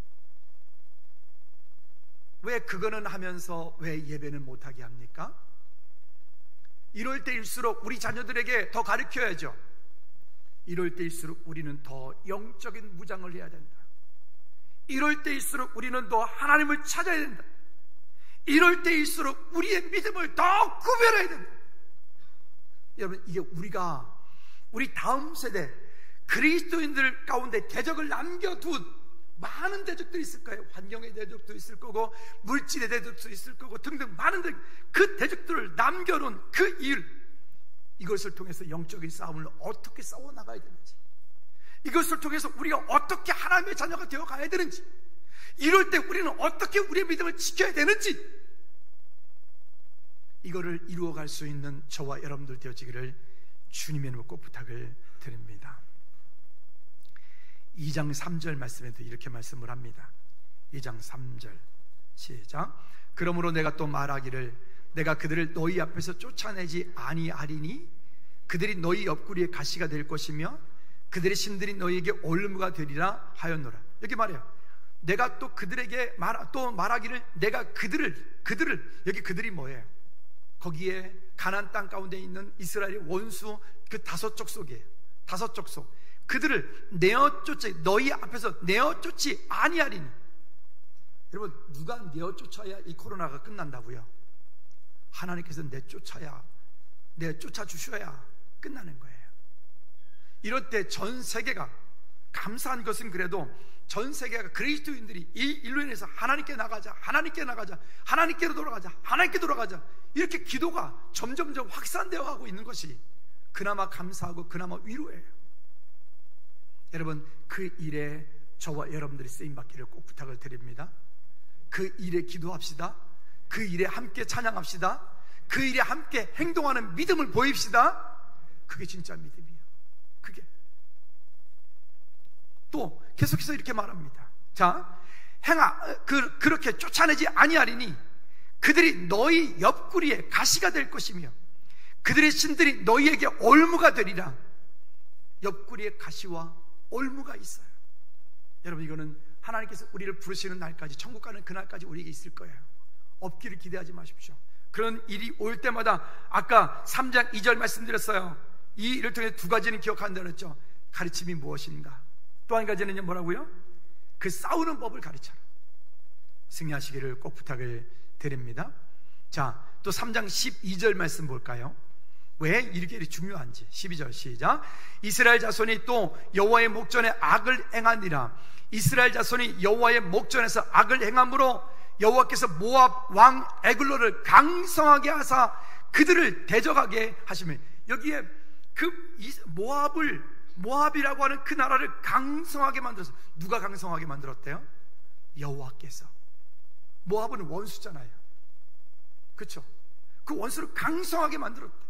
왜 그거는 하면서 왜 예배는 못하게 합니까? 이럴 때일수록 우리 자녀들에게 더 가르쳐야죠. 이럴 때일수록 우리는 더 영적인 무장을 해야 된다. 이럴 때일수록 우리는 더 하나님을 찾아야 된다. 이럴 때일수록 우리의 믿음을 더 구별해야 된다. 여러분, 이게 우리 다음 세대 그리스도인들 가운데 대적을 남겨둔 많은 대적들이 있을 거예요. 환경의 대적도 있을 거고, 물질의 대적도 있을 거고, 등등 많은 그 대적들을 남겨놓은 그 이것을 통해서 영적인 싸움을 어떻게 싸워나가야 되는지, 이것을 통해서 우리가 어떻게 하나님의 자녀가 되어가야 되는지, 이럴 때 우리는 어떻게 우리의 믿음을 지켜야 되는지, 이거를 이루어갈 수 있는 저와 여러분들 되어지기를 주님의 이름으로 꼭 부탁을 드립니다. 2장 3절 말씀에도 이렇게 말씀을 합니다. 2장 3절 시작. 그러므로 내가 또 말하기를 내가 그들을 너희 앞에서 쫓아내지 아니하리니 그들이 너희 옆구리에 가시가 될 것이며 그들의 신들이 너희에게 올무가 되리라 하였노라. 여기 말해요. 내가 또 그들에게 또 말하기를 내가 그들을 여기 그들이 뭐예요? 거기에 가나안 땅 가운데 있는 이스라엘의 원수 그 다섯 족속이에요. 다섯 족속 그들을 내어쫓지, 너희 앞에서 내어쫓지 아니하리니. 여러분, 누가 내어쫓아야 이 코로나가 끝난다고요? 하나님께서 내쫓아 주셔야 끝나는 거예요. 이럴 때 전 세계가, 감사한 것은 그래도 전 세계가 그리스도인들이 이 일로 인해서 하나님께 나가자, 하나님께로 돌아가자 이렇게 기도가 점점점 확산되어 가고 있는 것이 그나마 감사하고 그나마 위로예요. 여러분, 그 일에 저와 여러분들이 쓰임받기를 꼭 부탁을 드립니다. 그 일에 기도합시다. 그 일에 함께 찬양합시다. 그 일에 함께 행동하는 믿음을 보입시다. 그게 진짜 믿음이에요. 그게 또 계속해서 이렇게 말합니다. 자, 그렇게 쫓아내지 아니하리니 그들이 너희 옆구리에 가시가 될 것이며 그들의 신들이 너희에게 올무가 되리라. 옆구리에 가시와 올무가 있어요. 여러분, 이거는 하나님께서 우리를 부르시는 날까지, 천국 가는 그날까지 우리에게 있을 거예요. 없기를 기대하지 마십시오. 그런 일이 올 때마다 아까 3장 2절 말씀드렸어요. 이 일을 통해 두 가지는 기억한다 그랬죠. 가르침이 무엇인가, 또 한 가지는요 뭐라고요? 그 싸우는 법을 가르쳐라. 승리하시기를 꼭 부탁을 드립니다. 자, 또 3장 12절 말씀 볼까요? 왜 이렇게 중요한지. 12절 시작. 이스라엘 자손이 또 여호와의 목전에 악을 행하니라. 이스라엘 자손이 여호와의 목전에서 악을 행함으로 여호와께서 모압 왕 에글로를 강성하게 하사 그들을 대적하게 하시며, 여기에 그 모압이라고 하는 그 나라를 강성하게 만들어서, 누가 강성하게 만들었대요? 여호와께서. 모압은 원수잖아요. 그렇죠? 그 원수를 강성하게 만들었대.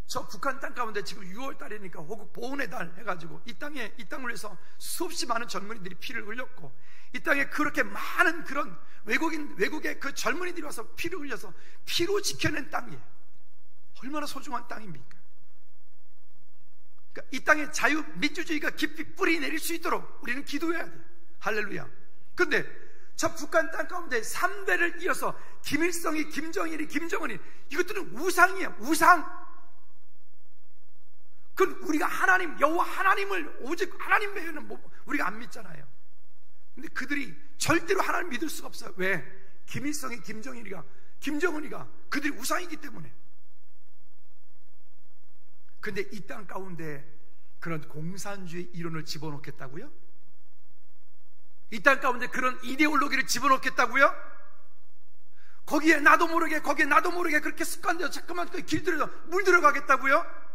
저 북한 땅 가운데 지금 6월 달이니까 혹은 보훈의 달 해가지고 이 땅을 위해서 수없이 많은 젊은이들이 피를 흘렸고, 이 땅에 그렇게 많은 그런 외국의 그 젊은이들이 와서 피를 흘려서 피로 지켜낸 땅이에요. 얼마나 소중한 땅입니까? 그러니까 이 땅에 자유민주주의가 깊이 뿌리 내릴 수 있도록 우리는 기도해야 돼요. 할렐루야. 그런데 저 북한 땅 가운데 3대를 이어서 김일성이, 김정일이, 김정은이, 이것들은 우상이에요. 우상. 그건 우리가 하나님, 여호와 하나님을, 오직 하나님 외에는 우리가 안 믿잖아요. 근데 그들이 절대로 하나님 믿을 수가 없어요. 왜? 김일성이, 김정은이가 그들이 우상이기 때문에. 근데 이 땅 가운데 그런 공산주의 이론을 집어넣겠다고요? 이 땅 가운데 그런 이데올로기를 집어넣겠다고요? 거기에 나도 모르게 그렇게 습관되어 자꾸만 길들여서 물들어가겠다고요?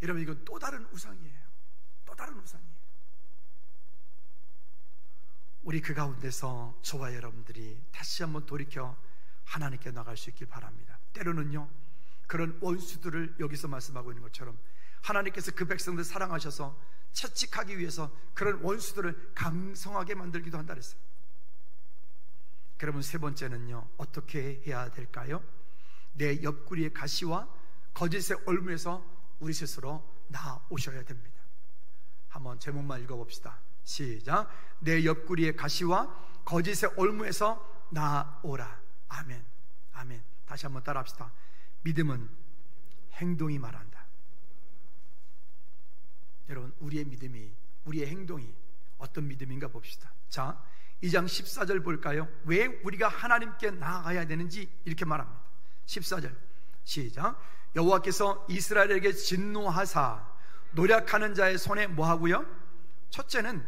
여러분, 이건 또 다른 우상이에요. 또 다른 우상이에요. 우리 그 가운데서 저와 여러분들이 다시 한번 돌이켜 하나님께 나갈 수 있길 바랍니다. 때로는요, 그런 원수들을 여기서 말씀하고 있는 것처럼 하나님께서 그 백성들 사랑하셔서 채찍하기 위해서 그런 원수들을 강성하게 만들기도 한다 그랬어요. 그러면 세 번째는요, 어떻게 해야 될까요? 내 옆구리의 가시와 거짓의 올무에서 우리 스스로 나오셔야 됩니다. 한번 제목만 읽어봅시다. 시작. 내 옆구리의 가시와 거짓의 올무에서 나오라. 아멘. 아멘. 다시 한번 따라합시다. 믿음은 행동이 말한다. 여러분, 우리의 믿음이, 우리의 행동이 어떤 믿음인가 봅시다. 자, 2장 14절 볼까요? 왜 우리가 하나님께 나아가야 되는지 이렇게 말합니다. 14절 시작. 여호와께서 이스라엘에게 진노하사 노력하는 자의 손에 뭐 하고요? 첫째는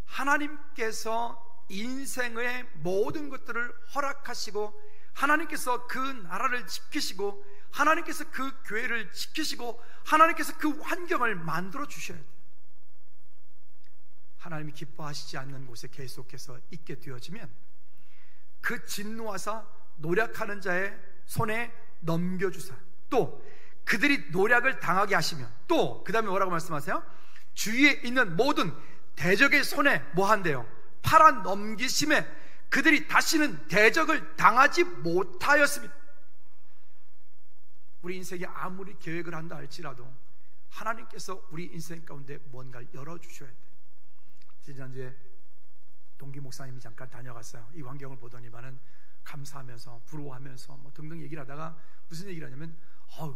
하나님께서 인생의 모든 것들을 허락하시고 하나님께서 그 나라를 지키시고 하나님께서 그 교회를 지키시고 하나님께서 그 환경을 만들어 주셔야 돼요. 하나님이 기뻐하시지 않는 곳에 계속해서 있게 되어지면 그 진노하사 노력하는 자의 손에 넘겨주사, 또 그들이 노력을 당하게 하시면, 또 그 다음에 뭐라고 말씀하세요? 주위에 있는 모든 대적의 손에 뭐 한대요? 팔아 넘기심에 그들이 다시는 대적을 당하지 못하였습니다. 우리 인생에 아무리 계획을 한다 할지라도 하나님께서 우리 인생 가운데 뭔가를 열어주셔야 돼요. 지난주에 동기 목사님이 잠깐 다녀갔어요. 이 환경을 보더니만은 감사하면서 부러워하면서 뭐 등등 얘기를 하다가 무슨 얘기를 하냐면,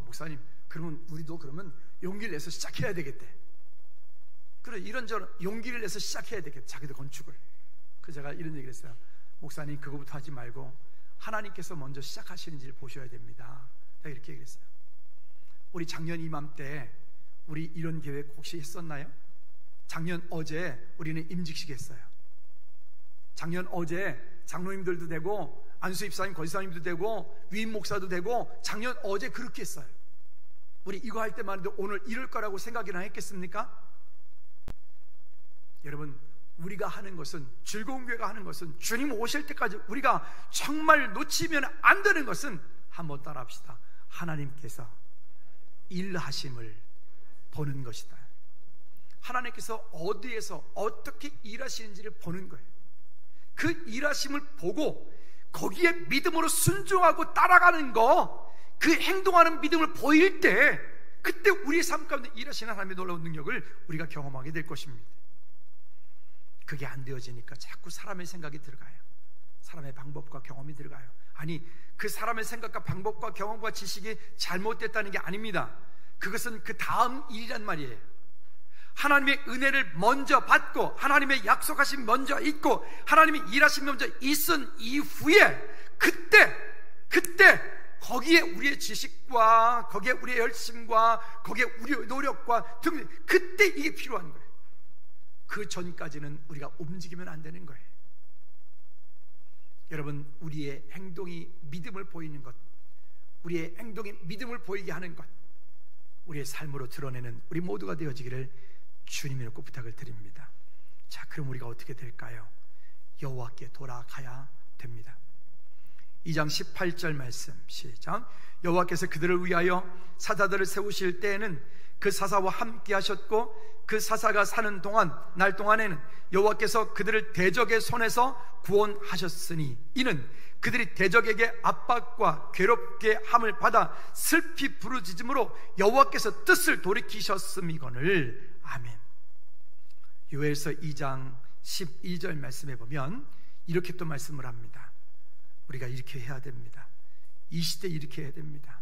목사님, 그러면 우리도 그러면 용기를 내서 시작해야 되겠대. 그래, 이런저런 용기를 내서 시작해야 되겠대, 자기도 건축을. 그래서 제가 이런 얘기를 했어요. 목사님, 그거부터 하지 말고 하나님께서 먼저 시작하시는지를 보셔야 됩니다. 내가 이렇게 얘기했어요. 우리 작년 이맘때 우리 이런 계획 혹시 했었나요? 작년 어제 우리는 임직식 했어요. 작년 어제 장로님들도 되고 안수 입사님, 거지사님도 되고 위임 목사도 되고 작년 어제 그렇게 했어요. 우리 이거 할 때만 해도 오늘 이럴 거라고 생각이나 했겠습니까? 여러분, 우리가 하는 것은, 즐거운 교회가 하는 것은, 주님 오실 때까지 우리가 정말 놓치면 안 되는 것은, 한번 따라 합시다. 하나님께서 일하심을 보는 것이다. 하나님께서 어디에서 어떻게 일하시는지를 보는 거예요. 그 일하심을 보고 거기에 믿음으로 순종하고 따라가는 거, 그 행동하는 믿음을 보일 때, 그때 우리의 삶 가운데 일하시는 하나님의 놀라운 능력을 우리가 경험하게 될 것입니다. 그게 안 되어지니까 자꾸 사람의 생각이 들어가요. 사람의 방법과 경험이 들어가요. 아니, 그 사람의 생각과 방법과 경험과 지식이 잘못됐다는 게 아닙니다. 그것은 그 다음 일이란 말이에요. 하나님의 은혜를 먼저 받고 하나님의 약속하신 먼저 있고 하나님의 일하신 먼저 있은 이후에 그때 거기에 우리의 지식과 거기에 우리의 열심과 거기에 우리의 노력과 등, 그때 이게 필요한 거예요. 그 전까지는 우리가 움직이면 안 되는 거예요. 여러분, 우리의 행동이 믿음을 보이는 것, 우리의 행동이 믿음을 보이게 하는 것, 우리의 삶으로 드러내는 우리 모두가 되어지기를 주님의 이름으로 부탁을 드립니다. 자, 그럼 우리가 어떻게 될까요? 여호와께 돌아가야 됩니다. 2장 18절 말씀 시작. 여호와께서 그들을 위하여 사사들을 세우실 때에는 그 사사와 함께 하셨고 그 사사가 사는 동안, 날 동안에는 여호와께서 그들을 대적의 손에서 구원하셨으니 이는 그들이 대적에게 압박과 괴롭게 함을 받아 슬피 부르짖음으로 여호와께서 뜻을 돌이키셨음이거늘. 아멘. 요엘서 2장 12절 말씀에 보면 이렇게 또 말씀을 합니다. 우리가 이렇게 해야 됩니다. 이 시대에 이렇게 해야 됩니다.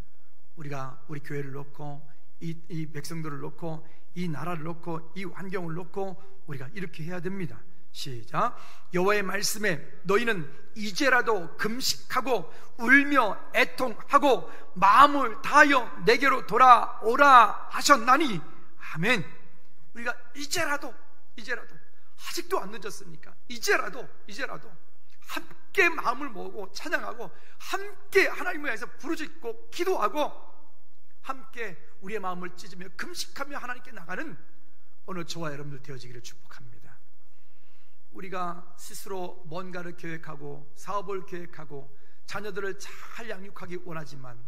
우리가 우리 교회를 놓고 이 백성들을 놓고 이 나라를 놓고 이 환경을 놓고 우리가 이렇게 해야 됩니다. 시작. 여호와의 말씀에 너희는 이제라도 금식하고 울며 애통하고 마음을 다하여 내게로 돌아오라 하셨나니. 아멘. 우리가 이제라도 아직도 안 늦었습니까? 이제라도 함께 마음을 모으고 찬양하고 함께 하나님을 위해서 부르짖고 기도하고 함께 우리의 마음을 찢으며 금식하며 하나님께 나가는 오늘 저와 여러분들 되어지기를 축복합니다. 우리가 스스로 뭔가를 계획하고 사업을 계획하고 자녀들을 잘 양육하기 원하지만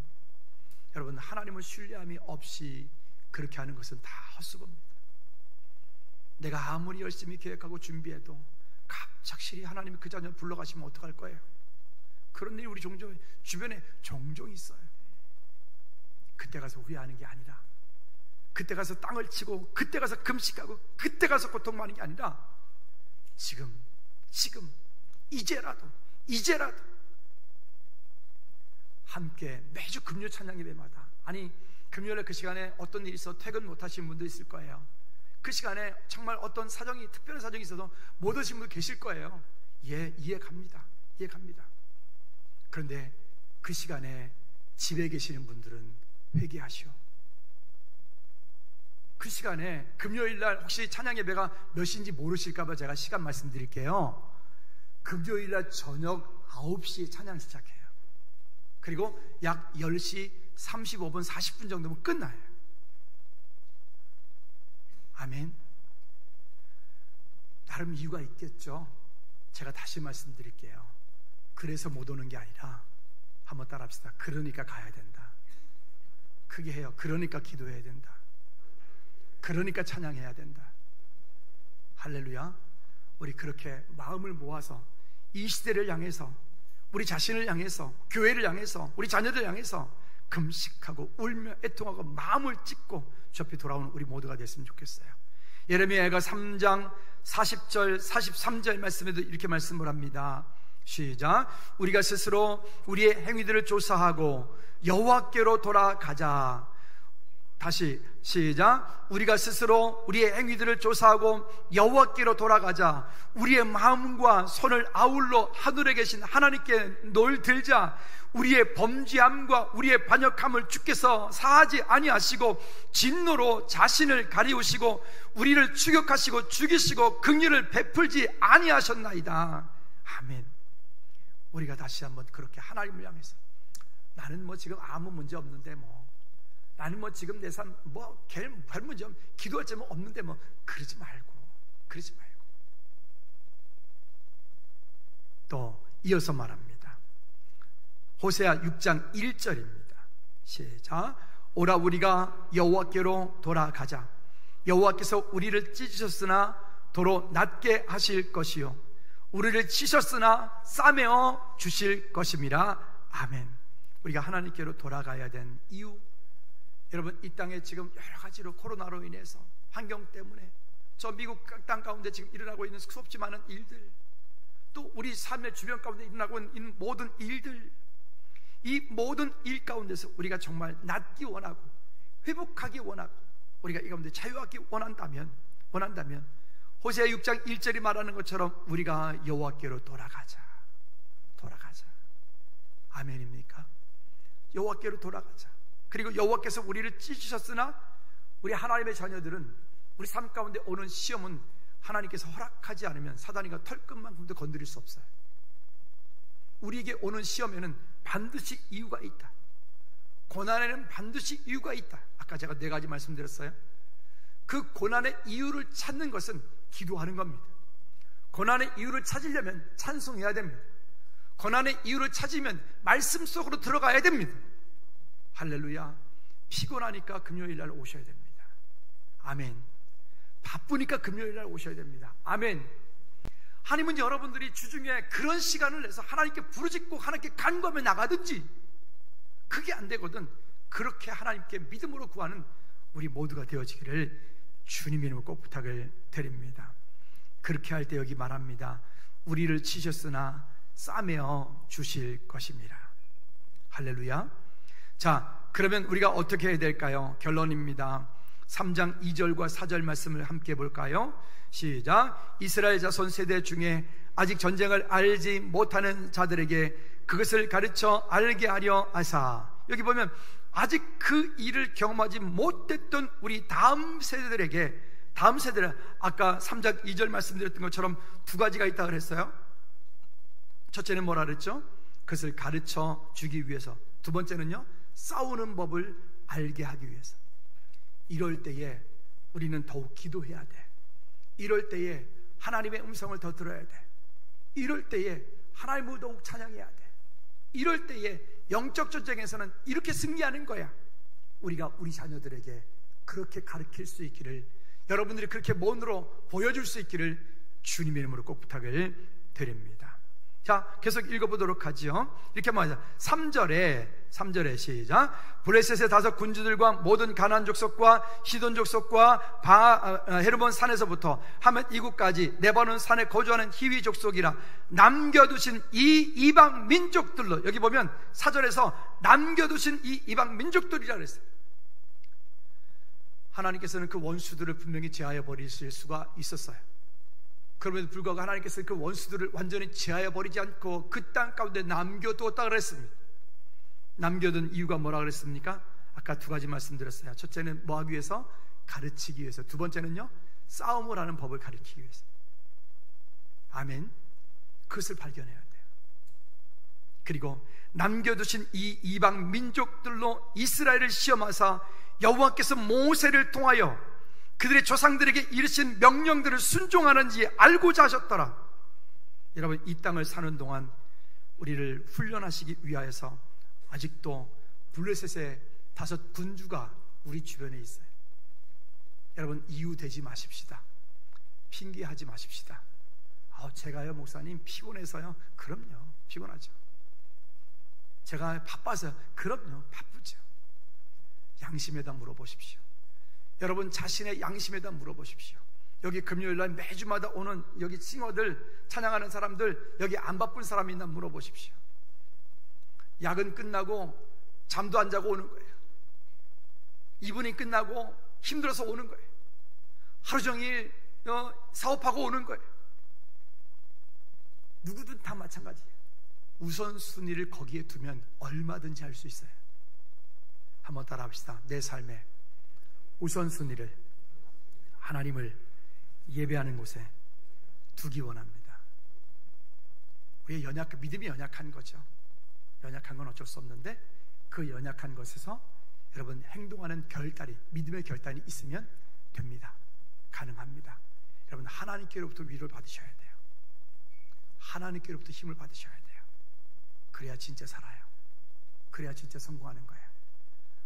여러분, 하나님을 신뢰함이 없이 그렇게 하는 것은 다 헛수고입니다. 내가 아무리 열심히 계획하고 준비해도 갑작스레 하나님이 그 자녀를 불러가시면 어떡할 거예요? 그런 일이 우리 주변에 종종 있어요. 그때 가서 후회하는 게 아니라, 그때 가서 땅을 치고 그때 가서 금식하고 그때 가서 고통하는 게 아니라 지금 이제라도 함께 매주 금요 찬양 예배마다, 아니 금요일에 그 시간에 어떤 일이 있어 퇴근 못 하신 분도 있을 거예요. 그 시간에 정말 어떤 사정이, 특별한 사정이 있어서 못 오신 분 계실 거예요. 이해갑니다. 그런데 그 시간에 집에 계시는 분들은 회개하시오. 그 시간에 금요일날 혹시 찬양 예배가 몇 시인지 모르실까봐 제가 시간 말씀드릴게요. 금요일날 저녁 9시에 찬양 시작해요. 그리고 약 10시 35분 40분 정도면 끝나요. 아멘. 나름 이유가 있겠죠. 제가 다시 말씀드릴게요. 그래서 못 오는 게 아니라, 한번 따라합시다. 그러니까 가야 된다. 크게 해요. 그러니까 기도해야 된다. 그러니까 찬양해야 된다. 할렐루야. 우리 그렇게 마음을 모아서 이 시대를 향해서, 우리 자신을 향해서, 교회를 향해서, 우리 자녀들 향해서 금식하고 울며 애통하고 마음을 찢고 주 앞에 돌아오는 우리 모두가 됐으면 좋겠어요. 예레미야가 3장 40절 43절 말씀에도 이렇게 말씀을 합니다. 시작. 우리가 스스로 우리의 행위들을 조사하고 여호와께로 돌아가자. 다시 시작. 우리가 스스로 우리의 행위들을 조사하고 여호와께로 돌아가자. 우리의 마음과 손을 아울러 하늘에 계신 하나님께 놀들자. 우리의 범죄함과 우리의 반역함을 주께서 사하지 아니하시고 진노로 자신을 가리우시고 우리를 추격하시고 죽이시고 긍휼을 베풀지 아니하셨나이다. 아멘. 우리가 다시 한번 그렇게 하나님을 향해서, 나는 뭐 지금 아무 문제 없는데, 나는 뭐 지금 내 삶 별 문제 기도할 점은 없는데, 그러지 말고 또 이어서 말합니다. 호세아 6장 1절입니다. 시작. 오라 우리가 여호와께로 돌아가자. 여호와께서 우리를 찢으셨으나 도로 낮게 하실 것이요 우리를 치셨으나 싸매어 주실 것임이라. 아멘. 우리가 하나님께로 돌아가야 된 이유, 여러분, 이 땅에 지금 여러 가지로 코로나로 인해서 환경 때문에 저 미국 땅 가운데 지금 일어나고 있는 수없이 많은 일들, 또 우리 삶의 주변 가운데 일어나고 있는 모든 일들, 이 모든 일 가운데서 우리가 정말 낫기 원하고 회복하기 원하고 우리가 이 가운데 자유하기 원한다면 호세아 6장 1절이 말하는 것처럼 우리가 여호와께로 돌아가자. 아멘입니까? 여호와께로 돌아가자. 그리고 여호와께서 우리를 찢으셨으나 우리 하나님의 자녀들은 우리 삶 가운데 오는 시험은 하나님께서 허락하지 않으면 사단이가 털끝만큼도 건드릴 수 없어요. 우리에게 오는 시험에는 반드시 이유가 있다. 고난에는 반드시 이유가 있다. 아까 제가 4가지 말씀드렸어요. 그 고난의 이유를 찾는 것은 기도하는 겁니다. 고난의 이유를 찾으려면 찬송해야 됩니다. 고난의 이유를 찾으면 말씀 속으로 들어가야 됩니다. 할렐루야. 피곤하니까 금요일날 오셔야 됩니다. 아멘. 바쁘니까 금요일날 오셔야 됩니다. 아멘. 하나님은 여러분들이 주중에 그런 시간을 내서 하나님께 부르짖고 하나님께 간구하며 나가든지, 그게 안 되거든 그렇게 하나님께 믿음으로 구하는 우리 모두가 되어지기를 주님의 이름으로 꼭 부탁을 드립니다. 그렇게 할 때 여기 말합니다. 우리를 치셨으나 싸매어 주실 것입니다. 할렐루야. 자, 그러면 우리가 어떻게 해야 될까요? 결론입니다. 3장 2절과 4절 말씀을 함께 볼까요? 시작. 이스라엘 자손 세대 중에 아직 전쟁을 알지 못하는 자들에게 그것을 가르쳐 알게 하려 하사. 여기 보면 아직 그 일을 경험하지 못했던 우리 다음 세대들에게, 아까 3장 2절 말씀드렸던 것처럼 2가지가 있다고 그랬어요. 첫째는 뭐라 그랬죠? 그것을 가르쳐 주기 위해서. 두 번째는요, 싸우는 법을 알게 하기 위해서. 이럴 때에 우리는 더욱 기도해야 돼. 이럴 때에 하나님의 음성을 더 들어야 돼. 이럴 때에 하나님을 더욱 찬양해야 돼. 이럴 때에 영적 전쟁에서는 이렇게 승리하는 거야. 우리가 우리 자녀들에게 그렇게 가르칠 수 있기를, 여러분들이 그렇게 본으로 보여줄 수 있기를 주님의 이름으로 꼭 부탁을 드립니다. 자, 계속 읽어보도록 하죠. 이렇게 말합니다. 3절에 시작. 블레셋의 5 군주들과 모든 가나안 족속과 시돈 족속과 헤르몬 산에서부터 하면 이곳까지 네바논 산에 거주하는 히위 족속이라 남겨두신 이 이방 민족들로, 여기 보면 4절에서 남겨두신 이 이방 민족들이라 그랬어요. 하나님께서는 그 원수들을 분명히 제하여 버리실 수가 있었어요. 그럼에도 불구하고 하나님께서 그 원수들을 완전히 제하여 버리지 않고 그 땅 가운데 남겨두었다 그랬습니다. 남겨둔 이유가 뭐라 그랬습니까? 아까 두 가지 말씀드렸어요. 첫째는 뭐 하기 위해서? 가르치기 위해서. 두 번째는요, 싸움을 하는 법을 가르치기 위해서. 아멘. 그것을 발견해야 돼요. 그리고 남겨두신 이 이방 민족들로 이스라엘을 시험하사 여호와께서 모세를 통하여 그들의 조상들에게 이르신 명령들을 순종하는지 알고자 하셨더라. 여러분, 이 땅을 사는 동안 우리를 훈련하시기 위하여서 아직도 블레셋의 5 군주가 우리 주변에 있어요. 여러분, 이유 대지 마십시다. 핑계하지 마십시다. 제가요 목사님 피곤해서요. 그럼요, 피곤하죠. 제가 바빠서. 그럼요, 바쁘죠. 양심에다 물어보십시오. 여러분 자신의 양심에다 물어보십시오. 여기 금요일날 매주마다 오는 여기 싱어들, 찬양하는 사람들, 여기 안 바쁜 사람이 있나 물어보십시오. 야근 끝나고 잠도 안 자고 오는 거예요. 이분이 끝나고 힘들어서 오는 거예요. 하루 종일 사업하고 오는 거예요. 누구든 다 마찬가지예요. 우선순위를 거기에 두면 얼마든지 할 수 있어요. 한번 따라 합시다. 내 삶에 우선순위를, 하나님을 예배하는 곳에 두기 원합니다. 우리의 믿음이 연약한 거죠. 연약한 건 어쩔 수 없는데 그 연약한 것에서 여러분 행동하는 결단이, 믿음의 결단이 있으면 됩니다. 가능합니다. 여러분 하나님께로부터 위로를 받으셔야 돼요. 하나님께로부터 힘을 받으셔야 돼요. 그래야 진짜 살아요. 그래야 진짜 성공하는 거예요.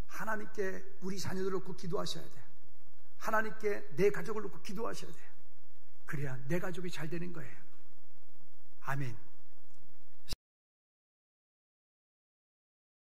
하나님께 우리 자녀들을 놓고 기도하셔야 돼요. 하나님께 내 가족을 놓고 기도하셔야 돼요. 그래야 내 가족이 잘 되는 거예요. 아멘.